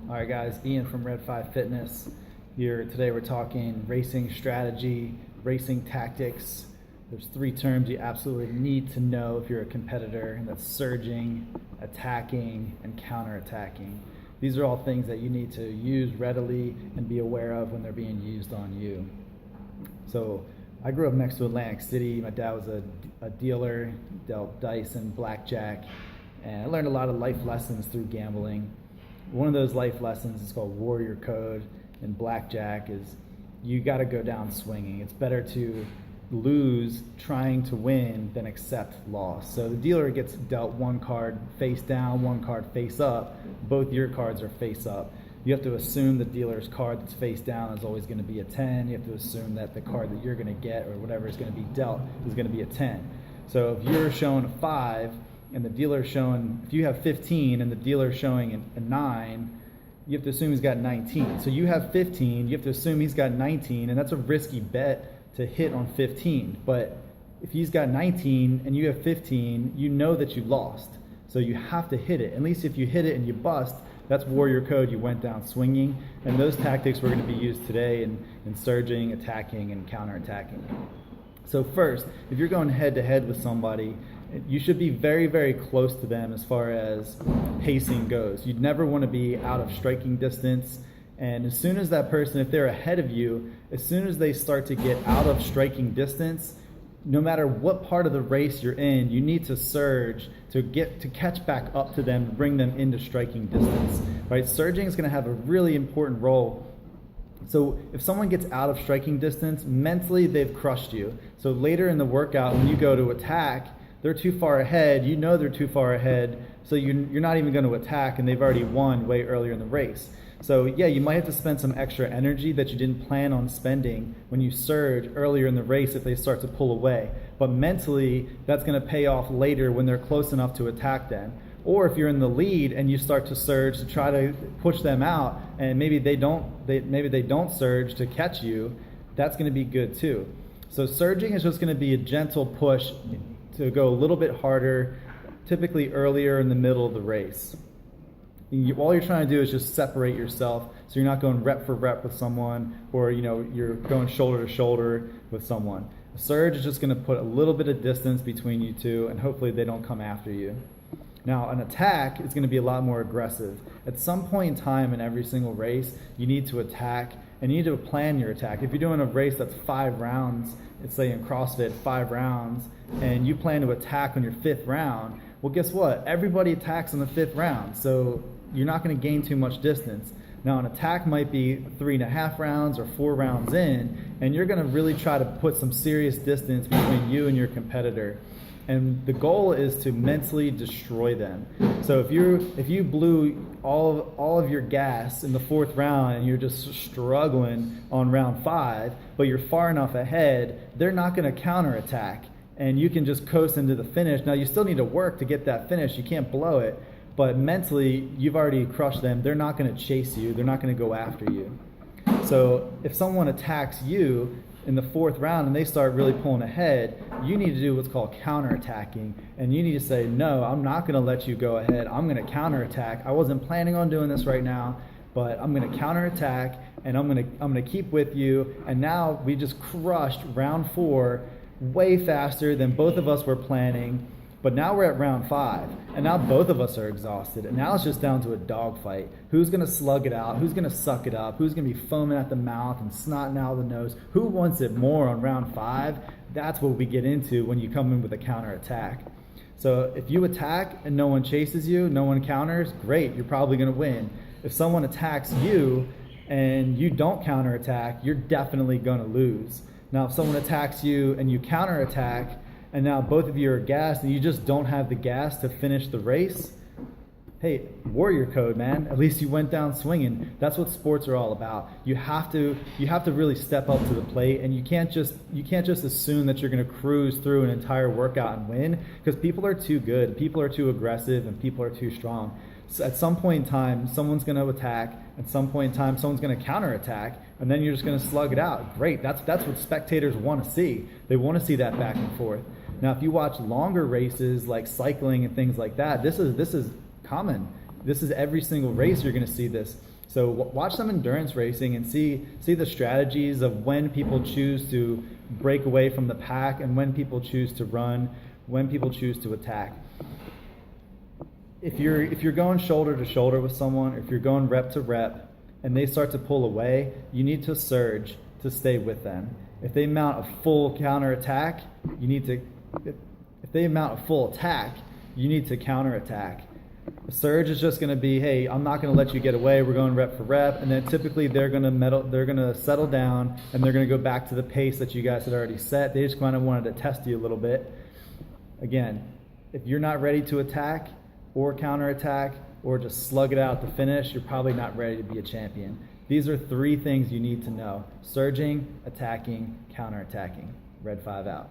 All right, guys, Ian from Red5Fitness here. Today we're talking racing strategy, racing tactics. There's three terms you absolutely need to know if you're a competitor, and that's surging, attacking, and counterattacking. These are all things that you need to use readily and be aware of when they're being used on you. So I grew up next to Atlantic City. My dad was a dealer, dealt dice and blackjack, and I learned a lot of life lessons through gambling. One of those life lessons is called warrior code in blackjack is you got to go down swinging. It's better to lose trying to win than accept loss. So the dealer gets dealt one card face down, one card face up. Both your cards are face up. You have to assume the dealer's card that's face down is always going to be a 10. You have to assume that the card that you're going to get or whatever is going to be dealt is going to be a 10. So if you're shown a 5 and the dealer's showing, if you have 15 and the dealer's showing a 9, you have to assume he's got 19. So you have 15, you have to assume he's got 19, and that's a risky bet to hit on 15. But if he's got 19 and you have 15, you know that you lost. So you have to hit it. At least if you hit it and you bust, that's warrior code, you went down swinging. And those tactics were going to be used today in surging, attacking, and counterattacking. So first, if you're going head-to-head with somebody, you should be very, very close to them as far as pacing goes. You'd never want to be out of striking distance. And as soon as that person, if they're ahead of you, as soon as they start to get out of striking distance, no matter what part of the race you're in, you need to surge to catch back up to them, bring them into striking distance. Right? Surging is going to have a really important role. So if someone gets out of striking distance, mentally they've crushed you. So later in the workout, when you go to attack, they're too far ahead. You know they're too far ahead, so you're not even going to attack, and they've already won way earlier in the race. So yeah, you might have to spend some extra energy that you didn't plan on spending when you surge earlier in the race if they start to pull away. But mentally, that's going to pay off later when they're close enough to attack them. Or if you're in the lead and you start to surge to try to push them out, and maybe they don't surge to catch you, that's going to be good too. So surging is just going to be a gentle push to go a little bit harder, typically earlier in the middle of the race. All you're trying to do is just separate yourself, so you're not going rep for rep with someone, or you're going shoulder to shoulder with someone. A surge is just going to put a little bit of distance between you two, and hopefully they don't come after you. Now, an attack is going to be a lot more aggressive. At some point in time in every single race, you need to attack, and you need to plan your attack. If you're doing a race that's 5 rounds, let's say in CrossFit, 5 rounds, and you plan to attack on your 5th round, well, guess what? Everybody attacks on the 5th round, so you're not going to gain too much distance. Now, an attack might be 3.5 rounds or 4 rounds in, and you're going to really try to put some serious distance between you and your competitor. And the goal is to mentally destroy them. So if you blew all of your gas in the 4th round and you're just struggling on round 5, but you're far enough ahead, they're not going to counterattack, and you can just coast into the finish. Now you still need to work to get that finish. You can't blow it, but mentally you've already crushed them. They're not going to chase you. They're not going to go after you. So if someone attacks you in the 4th round and they start really pulling ahead, you need to do what's called counterattacking, and you need to say, no, I'm not going to let you go ahead. I'm going to counterattack. I wasn't planning on doing this right now, but I'm going to counterattack, and I'm going to keep with you. And now we just crushed round 4 way faster than both of us were planning. But now we're at round 5, and now both of us are exhausted, and now it's just down to a dogfight. Who's going to slug it out? Who's going to suck it up? Who's going to be foaming at the mouth and snotting out the nose? Who wants it more on round 5? That's what we get into when you come in with a counterattack. So if you attack and no one chases you, no one counters, great, you're probably going to win. If someone attacks you and you don't counterattack, you're definitely going to lose. Now, if someone attacks you and you counterattack, and now both of you are gassed and you just don't have the gas to finish the race, hey, warrior code, man. At least you went down swinging. That's what sports are all about. You have to really step up to the plate, and you can't just assume that you're going to cruise through an entire workout and win, because people are too good, people are too aggressive, and people are too strong. So at some point in time, someone's going to attack. At some point in time, someone's going to counterattack, and then you're just going to slug it out. Great. That's what spectators want to see. They want to see that back and forth. Now, if you watch longer races like cycling and things like that, this is common. This is every single race you're going to see this. So watch some endurance racing and see the strategies of when people choose to break away from the pack and when people choose to run, when people choose to attack. If you're going shoulder to shoulder with someone, or if you're going rep to rep and they start to pull away, you need to surge to stay with them. If they mount a full counter attack, if they mount a full attack, you need to counter attack. A surge is just going to be, hey, I'm not going to let you get away. We're going rep for rep, and then typically they're going to settle down and they're going to go back to the pace that you guys had already set. They just kind of wanted to test you a little bit. Again, if you're not ready to attack or counter attack or just slug it out to finish, you're probably not ready to be a champion. These are 3 things you need to know: surging, attacking, counter attacking. Red 5 out.